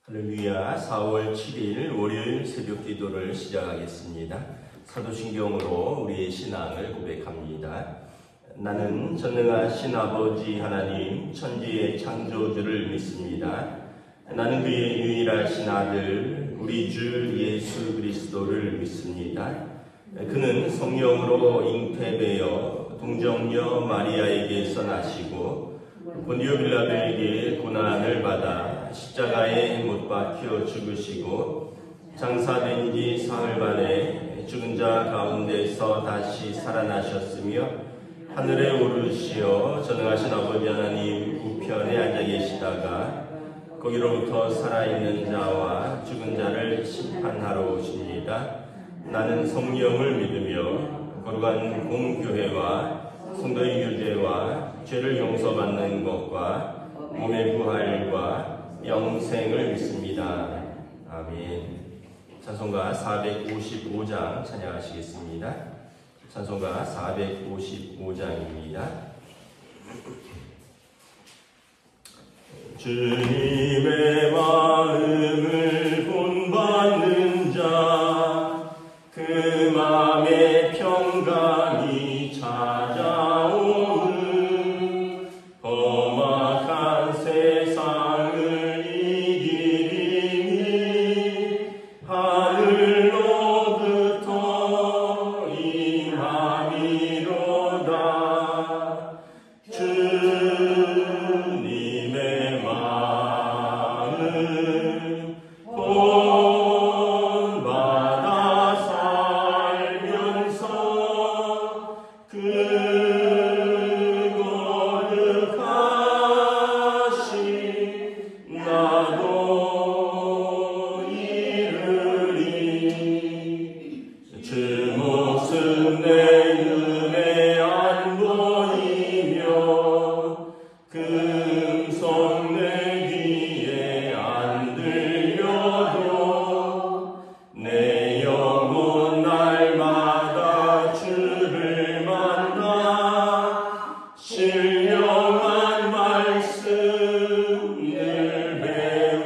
할렐루야. 4월 7일 월요일 새벽 기도를 시작하겠습니다. 사도신경으로 우리의 신앙을 고백합니다. 나는 전능하신 아버지 하나님 천지의 창조주를 믿습니다. 나는 그의 유일하신 아들 우리 주 예수 그리스도를 믿습니다. 그는 성령으로 잉태되어 동정녀 마리아에게서 나시고 본디오 빌라도에게 고난을 받아 십자가에 못 박혀 죽으시고 장사된 지 사흘 만에 죽은 자 가운데서 다시 살아나셨으며 하늘에 오르시어 전능하신 아버지 하나님 우편에 앉아 계시다가 거기로부터 살아있는 자와 죽은 자를 심판하러 오십니다. 나는 성령을 믿으며 거룩한 공교회와 성도의 유죄와 죄를 용서받는 것과 몸의 부활과 영생을 믿습니다. 아멘. 찬송가 455장 찬양하시겠습니다. 찬송가 455장입니다. 주님의 마음을 본받는 자, 그 마음의 평강이 찾아오는 험악한 세상을 이기리니 하늘로부터 임함이로다. 주님의 마음 본받아 살면서 그 거룩하신 나도 이르리. 주 모습 내 눈에 안 보이며 그 음성 내 귀에 안 들려도 내 영혼 날마다 주를 만나 신령한 말씀을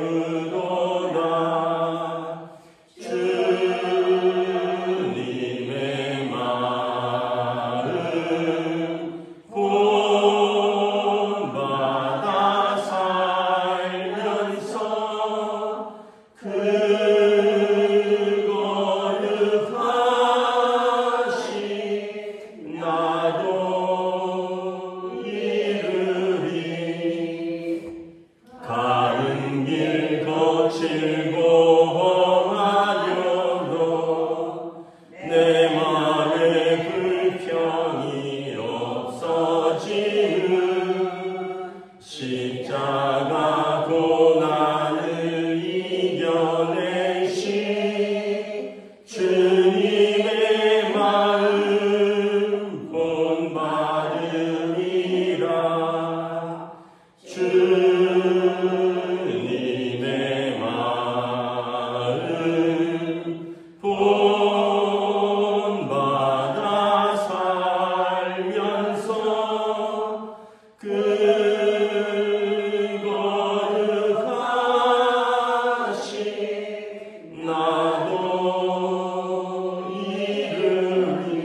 배우도다. 주님의 마음 본받아 살면서 그 거룩하신 나도 이르리. 가는 길 거칠고 험하여도 내 맘에 불평이 없어지는 십자가 고난을 이겨내신 주님의 마음 본받으리라. 주님의 마음 본받아 살면서 그 거룩하신 나도 이르리.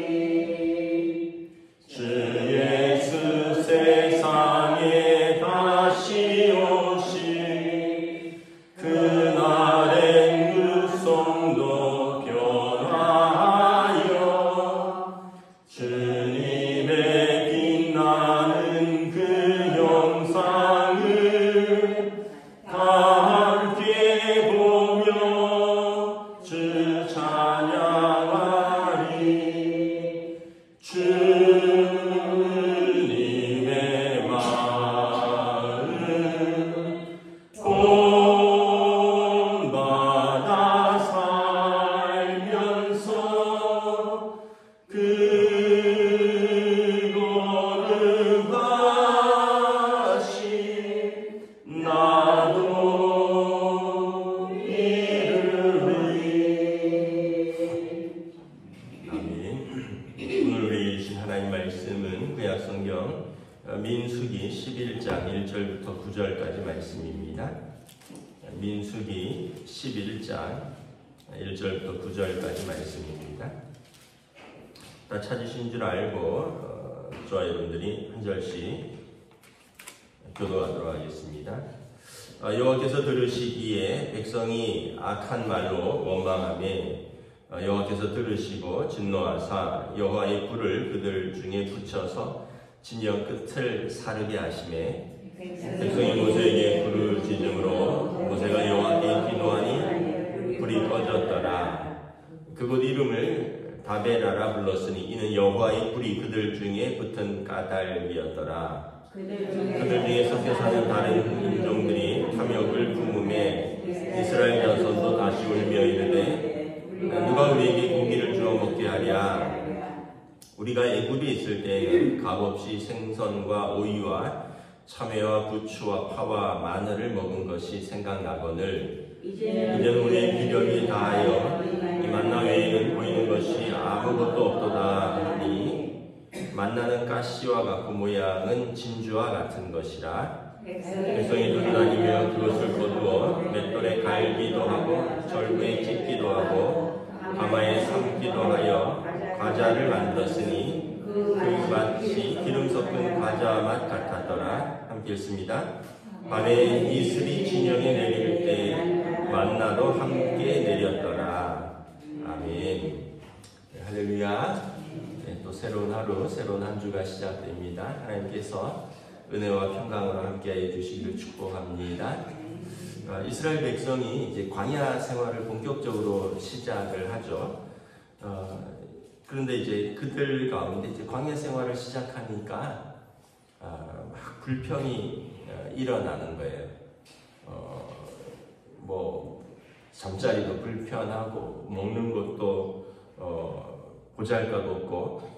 주 예수 세상에 다시 오시 그날의 눈송도 변화하여 주님의 빛나는 그 영상을 다 함께 보며 주 찬양하리. 주님의 마음 본받아 살면서 그 거룩하신 나도 이르리. 아멘. 오늘 우리 주신 하나님 말씀은 구약성경 민수기 11장 1절부터 9절까지 말씀입니다. 민수기 11장 1절부터 9절까지 말씀입니다. 다 찾으신 줄 알고 저와 여러분들이 한 절씩 교도하도록 하겠습니다. 여호와께서 들으시기에 백성이 악한 말로 원망하매 여호와께서 들으시고 진노하사 여호와의 불을 그들 중에 붙여서 진영 끝을 사르게 하시매 백성이 모세에게 부르짖음으로 모세가 여호와께 기도하니 불이 꺼졌더라. 그곳 이름을 다베라라 불렀으니 이는 여호와의 불이 그들 중에 붙은 까닭이었더라. 그들 중에 섞여 사는 다른 인종들이 탐욕을 품음에 이스라엘 자손도 다시 울며 이르되 누가 우리에게 고기를 주어 먹게 하랴. 우리가 애굽에 있을 때에는 값없이 생선과 오이와 참외와 부추와 파와 마늘을 먹은 것이 생각나거늘 이제는 우리의 기력이 다하여 이 만나 외에는 보이는 것이 아무것도 없도다 하니 만나는 가시와 같고 모양은 진주와 같은 것이라. 백성이 돌아다니며 그것을 거두어 맷돌에 갈기도 하고 절구에 찢기도 하고 가마에 삶기도 하여 과자를 만들었으니 그 맛이 기름 섞은 과자 맛 같았더라. 함께 읽습니다. 밤에 이슬이 진영에 내릴 때 만나도 함께 내렸더라. 아멘. 할렐루야. 또 새로운 하루, 새로운 한 주가 시작됩니다. 하나님께서 은혜와 평강으로 함께해 주시기를 축복합니다. 이스라엘 백성이 이제 광야 생활을 본격적으로 시작을 하죠. 그런데 이제 그들 가운데 이제 광야 생활을 시작하니까 막 불평이 일어나는 거예요. 뭐 잠자리도 불편하고 먹는 것도 보잘것 없고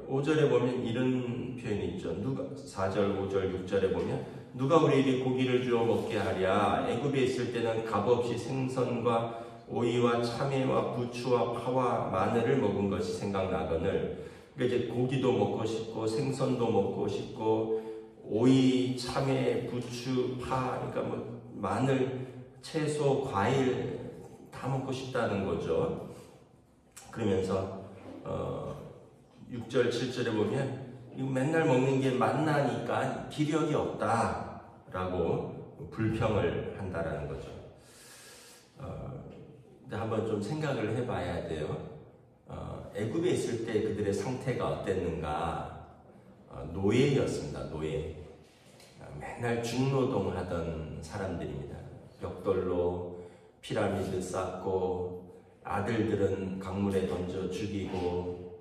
5절에 보면 이런 표현이 있죠. 4절, 5절, 6절에 보면 누가 우리에게 고기를 주어 먹게 하랴. 애굽에 있을 때는 값없이 생선과 오이와 참외와 부추와 파와 마늘을 먹은 것이 생각나거늘. 그러니까 이제 고기도 먹고 싶고 생선도 먹고 싶고 오이, 참외, 부추, 파, 그러니까 뭐 마늘, 채소, 과일 다 먹고 싶다는 거죠. 그러면서 6절, 7절에 보면 이거 맨날 먹는 게 만나니까 기력이 없다라고 불평을 한다라는 거죠. 근데 한번 좀 생각을 해봐야 돼요. 애굽에 있을 때 그들의 상태가 어땠는가? 노예였습니다. 노예. 맨날 중노동하던 사람들입니다. 벽돌로 피라미드 쌓고 아들들은 강물에 던져 죽이고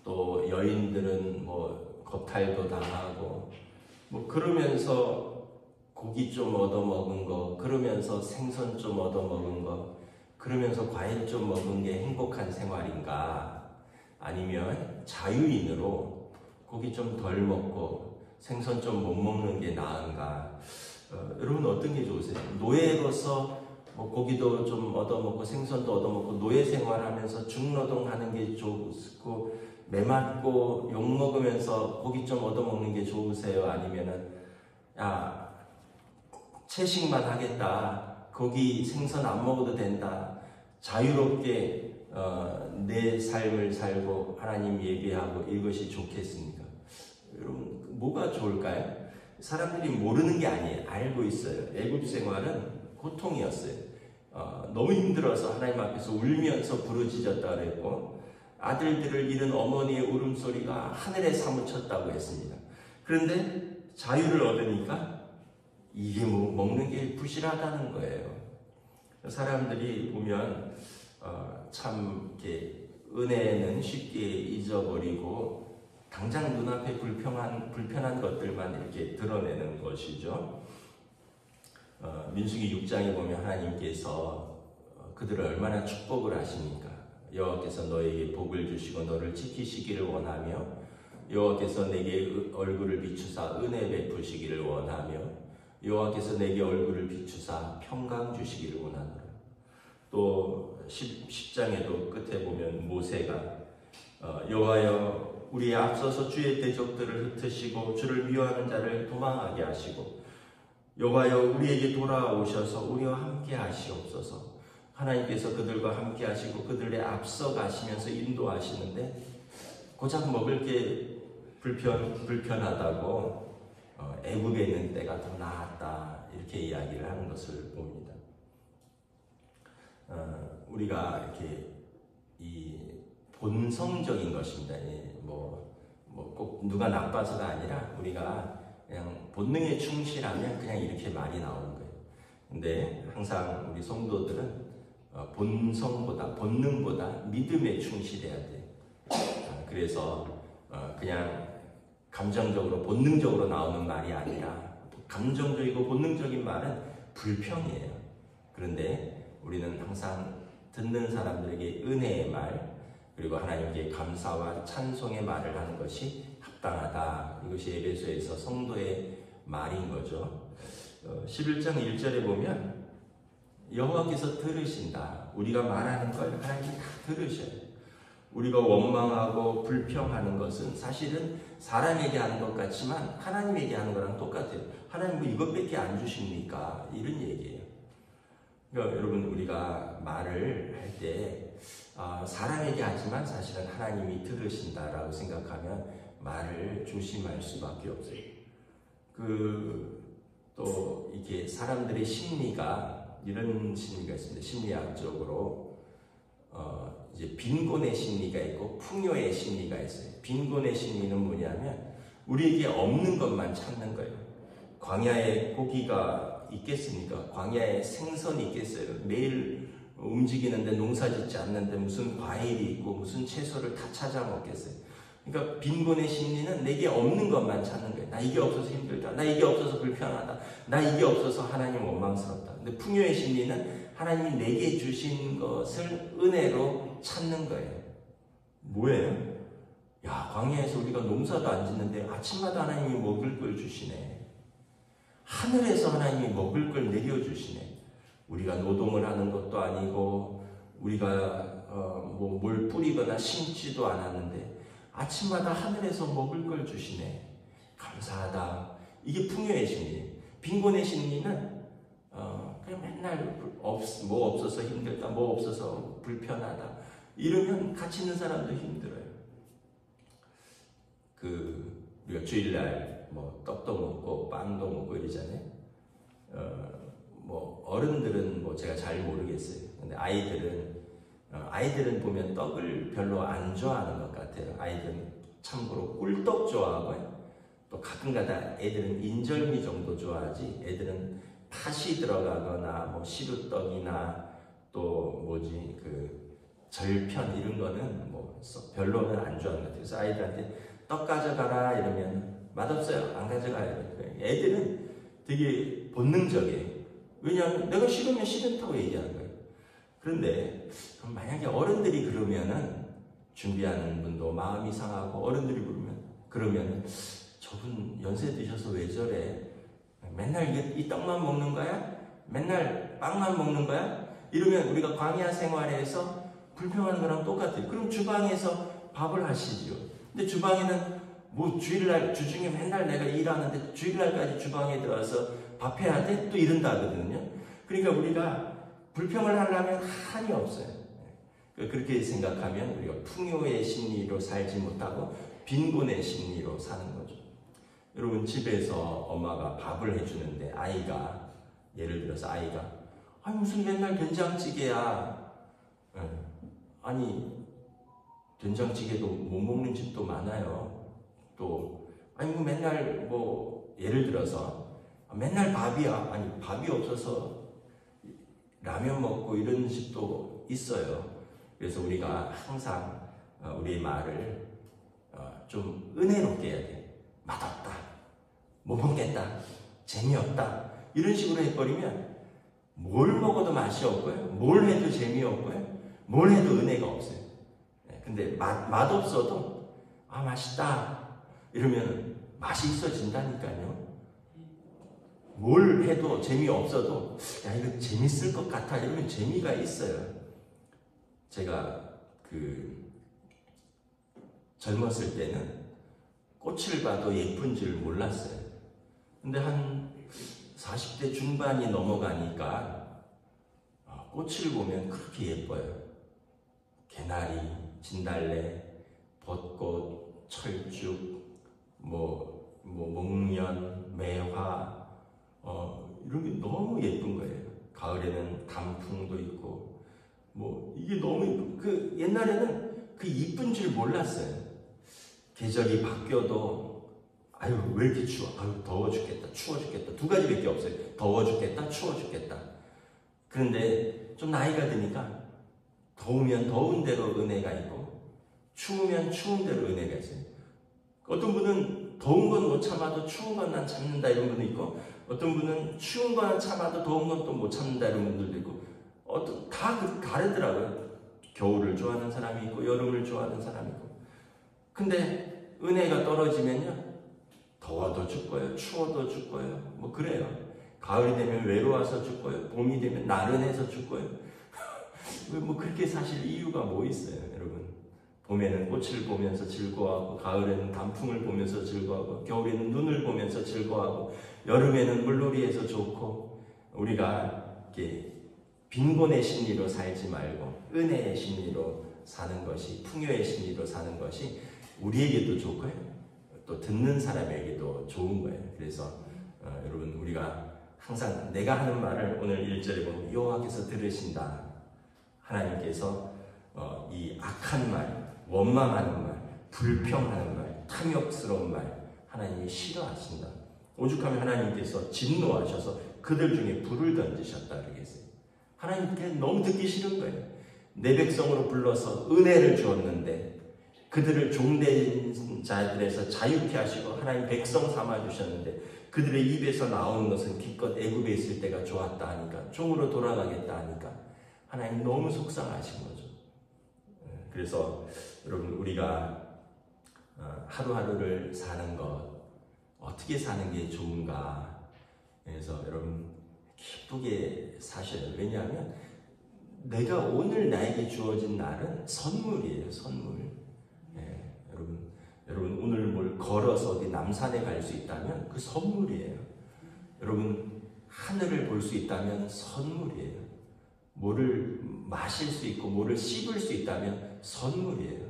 또 여인들은 뭐 겁탈도 당하고 뭐 그러면서 고기 좀 얻어 먹은 거, 그러면서 생선 좀 얻어 먹은 거, 그러면서 과일 좀 먹은 게 행복한 생활인가? 아니면 자유인으로 고기 좀 덜 먹고 생선 좀 못 먹는 게 나은가? 여러분 어떤 게 좋으세요? 노예로서 뭐 고기도 좀 얻어먹고 생선도 얻어먹고 노예 생활하면서 중노동하는 게 좋고 매맞고 욕먹으면서 고기 좀 얻어먹는 게 좋으세요? 아니면은 야 채식만 하겠다, 고기 생선 안 먹어도 된다, 자유롭게 내 삶을 살고 하나님 예배하고 이것이 좋겠습니까? 여러분 뭐가 좋을까요? 사람들이 모르는 게 아니에요. 알고 있어요. 애굽 생활은 고통이었어요. 너무 힘들어서 하나님 앞에서 울면서 부르짖었다 그랬고 아들들을 잃은 어머니의 울음소리가 하늘에 사무쳤다고 했습니다. 그런데 자유를 얻으니까 이게 뭐 먹는 게 부실하다는 거예요. 사람들이 보면 참 이렇게 은혜는 쉽게 잊어버리고 당장 눈앞에 불편한 것들만 이렇게 드러내는 것이죠. 민수기 6장에 보면 하나님께서 그들을 얼마나 축복을 하십니까? 여호와께서 너에게 복을 주시고 너를 지키시기를 원하며 여호와께서 내게 얼굴을 비추사 은혜 베푸시기를 원하며 여호와께서 내게 얼굴을 비추사 평강 주시기를 원하노라. 또 10장에도 끝에 보면 모세가 여호와여 우리의 앞서서 주의 대적들을 흩으시고 주를 미워하는 자를 도망하게 하시고 여호와여 우리에게 돌아오셔서 우리와 함께 하시옵소서. 하나님께서 그들과 함께 하시고 그들의 앞서 가시면서 인도하시는데 고작 먹을 게 불편하다고 애굽에 있는 때가 더 나았다 이렇게 이야기를 하는 것을 봅니다. 우리가 이렇게 이 본성적인 것입니다. 꼭 누가 나빠서가 아니라 우리가 그냥 본능에 충실하면 그냥 이렇게 말이 나오는 거예요. 근데 항상 우리 성도들은 본능보다 믿음에 충실해야 돼요. 그래서 그냥 감정적으로 본능적으로 나오는 말이 아니라 감정적이고 본능적인 말은 불평이에요. 그런데 우리는 항상 듣는 사람들에게 은혜의 말 그리고 하나님께 감사와 찬송의 말을 하는 것이 합당하다. 이것이 에베소에서 성도의 말인 거죠. 11장 1절에 보면 여호와께서 들으신다. 우리가 말하는 걸 하나님이 다 들으셔요. 우리가 원망하고 불평하는 것은 사실은 사람에게 하는 것 같지만 하나님에게 하는 거랑 똑같아요. 하나님 뭐 이것밖에 안 주십니까? 이런 얘기예요. 그러니까 여러분 우리가 말을 할 때 사람에게 하지만 사실은 하나님이 들으신다라고 생각하면 말을 조심할 수밖에 없어요. 또 이게 사람들의 심리가 이런 심리가 있습니다. 심리학적으로 이제 빈곤의 심리가 있고 풍요의 심리가 있어요. 빈곤의 심리는 뭐냐면 우리에게 없는 것만 찾는 거예요. 광야에 고기가 있겠습니까? 광야에 생선이 있겠어요? 매일 움직이는데 농사짓지 않는데 무슨 과일이 있고 무슨 채소를 다 찾아 먹겠어요? 그러니까 빈곤의 심리는 내게 없는 것만 찾는 거예요. 나 이게 없어서 힘들다. 나 이게 없어서 불편하다. 나 이게 없어서 하나님 원망스럽다. 근데 풍요의 심리는 하나님이 내게 주신 것을 은혜로 찾는 거예요. 뭐예요? 야, 광야에서 우리가 농사도 안 짓는데 아침마다 하나님이 먹을 걸 주시네. 하늘에서 하나님이 먹을 걸 내려주시네. 우리가 노동을 하는 것도 아니고 우리가 뭘 뿌리거나 심지도 않았는데 아침마다 하늘에서 먹을 걸 주시네. 감사하다. 이게 풍요의 심리. 빈곤의 심리는 그냥 맨날 뭐 없어서 힘들다, 뭐 없어서 불편하다. 이러면 같이 있는 사람도 힘들어요. 우리가 주일날 떡도 먹고 빵도 먹고 이러잖아요. 어른들은 제가 잘 모르겠어요. 근데 아이들은 보면 떡을 별로 안 좋아하는 것 같아요. 아이들은 참고로 꿀떡 좋아하고요. 또 가끔가다 애들은 인절미 정도 좋아하지. 애들은 팥이 들어가거나 시루떡이나 또 절편 이런 거는 별로는 안 좋아하는 것 같아요. 그래서 아이들한테 떡 가져가라 이러면 맛없어요. 안 가져가요. 애들은 되게 본능적이에요. 왜냐하면 내가 싫으면 싫다고 얘기하는 거예요. 그런데 만약에 어른들이 그러면은 준비하는 분도 마음이 상하고 어른들이 그러면 저분 연세 드셔서 왜 저래? 맨날 이 떡만 먹는 거야? 맨날 빵만 먹는 거야? 이러면 우리가 광야 생활에서 불평하는 거랑 똑같아요. 그럼 주방에서 밥을 하시죠. 근데 주방에는 주일날 주중에 맨날 내가 일하는데 주일날까지 주방에 들어와서 밥 해야 돼? 또 이런다거든요. 그러니까 우리가 불평을 하려면 한이 없어요. 그렇게 생각하면 우리가 풍요의 심리로 살지 못하고 빈곤의 심리로 사는 거죠. 여러분 집에서 엄마가 밥을 해주는데 예를 들어서 아이가 무슨 맨날 된장찌개야. 아니 된장찌개도 못 먹는 집도 많아요. 또 맨날 예를 들어서 맨날 밥이야. 아니 밥이 없어서 라면 먹고 이런 집도 있어요. 그래서 우리가 항상 우리의 말을 좀 은혜롭게 해야 돼. 맛없다, 못 먹겠다, 재미없다 이런 식으로 해버리면 뭘 먹어도 맛이 없고요, 뭘 해도 재미없고요, 뭘 해도 은혜가 없어요. 근데 맛없어도 맛있다 이러면 맛이 있어진다니까요. 뭘 해도 재미없어도 이거 재밌을 것 같아 이러면 재미가 있어요. 제가 젊었을 때는 꽃을 봐도 예쁜 줄 몰랐어요. 근데 한 40대 중반이 넘어가니까 꽃을 보면 그렇게 예뻐요. 개나리, 진달래, 벚꽃, 철쭉, 목련, 매화, 이런 게 너무 예쁜 거예요. 가을에는 단풍도 있고, 이게 너무 옛날에는 그 이쁜 줄 몰랐어요. 계절이 바뀌어도 아유 왜 이렇게 추워? 아유 더워 죽겠다, 추워 죽겠다. 두 가지밖에 없어요. 더워 죽겠다, 추워 죽겠다. 그런데 좀 나이가 드니까 더우면 더운 대로 은혜가 있고 추우면 추운 대로 은혜가 있어요. 어떤 분은 더운 건 못 참아도 추운 건 난 참는다 이런 분도 있고, 어떤 분은 추운 건 참아도 더운 건 또 못 참는다 이런 분들도 있고, 다 다르더라고요. 겨울을 좋아하는 사람이 있고 여름을 좋아하는 사람이 있고. 근데 은혜가 떨어지면요, 더워도 죽고요, 추워도 죽고요, 그래요. 가을이 되면 외로워서 죽고요, 봄이 되면 나른해서 죽고요. 그렇게 사실 이유가 뭐 있어요, 여러분? 봄에는 꽃을 보면서 즐거워하고, 가을에는 단풍을 보면서 즐거워하고, 겨울에는 눈을 보면서 즐거워하고, 여름에는 물놀이에서 좋고, 우리가 이렇게 빈곤의 심리로 살지 말고 은혜의 심리로 사는 것이, 풍요의 심리로 사는 것이 우리에게도 좋고요, 또 듣는 사람에게도 좋은 거예요. 그래서 여러분, 우리가 항상 내가 하는 말을 오늘 1절에 보면 여호와께서 들으신다. 하나님께서 이 악한 말, 원망하는 말, 불평하는 말, 탐욕스러운 말 하나님이 싫어하신다. 오죽하면 하나님께서 진노하셔서 그들 중에 불을 던지셨다 그러겠어요. 하나님께 너무 듣기 싫은 거예요. 내 백성으로 불러서 은혜를 주었는데 그들을 종된 자들에서 자유케 하시고 하나님 백성 삼아 주셨는데 그들의 입에서 나오는 것은 기껏 애굽에 있을 때가 좋았다 하니까, 종으로 돌아가겠다 하니까 하나님 너무 속상하신 거죠. 그래서 여러분, 우리가 하루하루를 사는 것, 어떻게 사는 게 좋은가. 그래서 여러분, 기쁘게 사셔요. 왜냐하면 내가 오늘 나에게 주어진 날은 선물이에요. 선물. 여러분 오늘 뭘 걸어서 어디 남산에 갈 수 있다면 그 선물이에요. 여러분, 하늘을 볼 수 있다면 선물이에요. 뭐를 마실 수 있고 뭐를 씹을 수 있다면 선물이에요.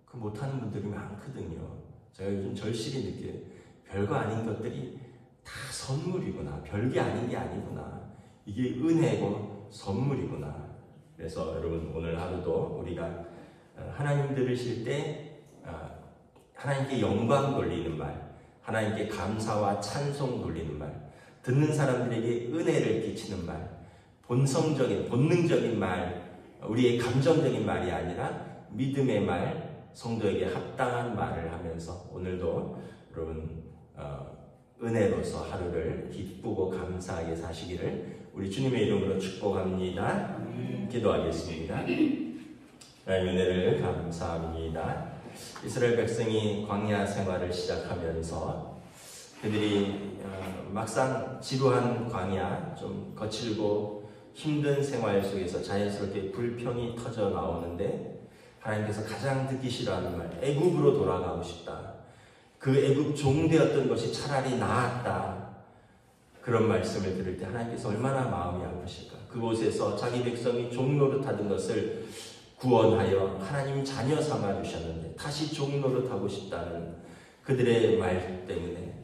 그 못하는 분들이 많거든요. 제가 요즘 절실히 느껴요. 별거 아닌 것들이 다 선물이구나. 별게 아닌 게 아니구나. 이게 은혜고 선물이구나. 그래서 여러분, 오늘 하루도 우리가 하나님 들으실 때 하나님께 영광 돌리는 말, 하나님께 감사와 찬송 돌리는 말, 듣는 사람들에게 은혜를 끼치는 말, 본성적인, 본능적인 말, 우리의 감정적인 말이 아니라 믿음의 말, 성도에게 합당한 말을 하면서 오늘도 여러분 은혜로서 하루를 기쁘고 감사하게 사시기를 우리 주님의 이름으로 축복합니다. 기도하겠습니다. 하나님, 은혜를 감사합니다. 이스라엘 백성이 광야 생활을 시작하면서 그들이 막상 지루한 광야, 좀 거칠고 힘든 생활 속에서 자연스럽게 불평이 터져 나오는데, 하나님께서 가장 듣기 싫어하는 말, 애굽으로 돌아가고 싶다. 그 애굽 종되었던 것이 차라리 나았다. 그런 말씀을 들을 때 하나님께서 얼마나 마음이 아프실까. 그곳에서 자기 백성이 종노릇하던 것을 구원하여 하나님 자녀 삼아 주셨는데 다시 종노릇하고 싶다는 그들의 말 때문에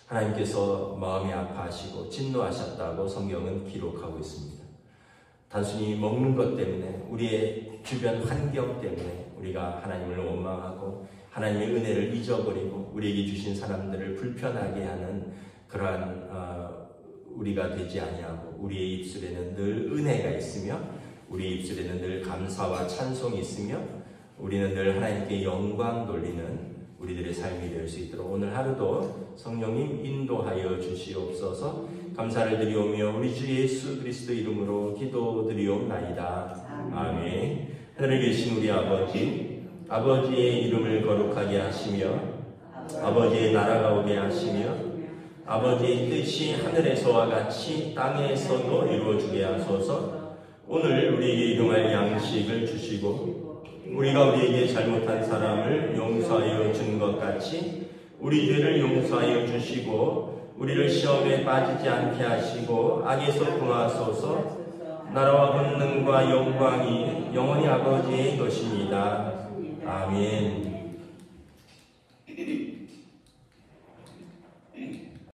하나님께서 마음이 아파하시고 진노하셨다고 성경은 기록하고 있습니다. 단순히 먹는 것 때문에, 우리의 주변 환경 때문에 우리가 하나님을 원망하고 하나님의 은혜를 잊어버리고 우리에게 주신 사람들을 불편하게 하는 그러한 우리가 되지 아니하고, 우리의 입술에는 늘 은혜가 있으며 우리 입술에는 늘 감사와 찬송이 있으며 우리는 늘 하나님께 영광 돌리는 우리들의 삶이 될 수 있도록 오늘 하루도 성령님 인도하여 주시옵소서. 감사를 드리오며 우리 주 예수 그리스도 이름으로 기도드리옵나이다. 아멘. 하늘에 계신 우리 아버지, 아버지의 이름을 거룩하게 하시며 아버지의 나라가 오게 하시며 아버지의 뜻이 하늘에서와 같이 땅에서도 이루어지게 하소서. 오늘 우리에게 일용할 양식을 주시고 우리가 우리에게 잘못한 사람을 용서하여 준 것 같이 우리 죄를 용서하여 주시고 우리를 시험에 빠지지 않게 하시고 악에서 구하소서. 나라와 권능과 영광이 영원히 아버지의 것입니다. 아멘.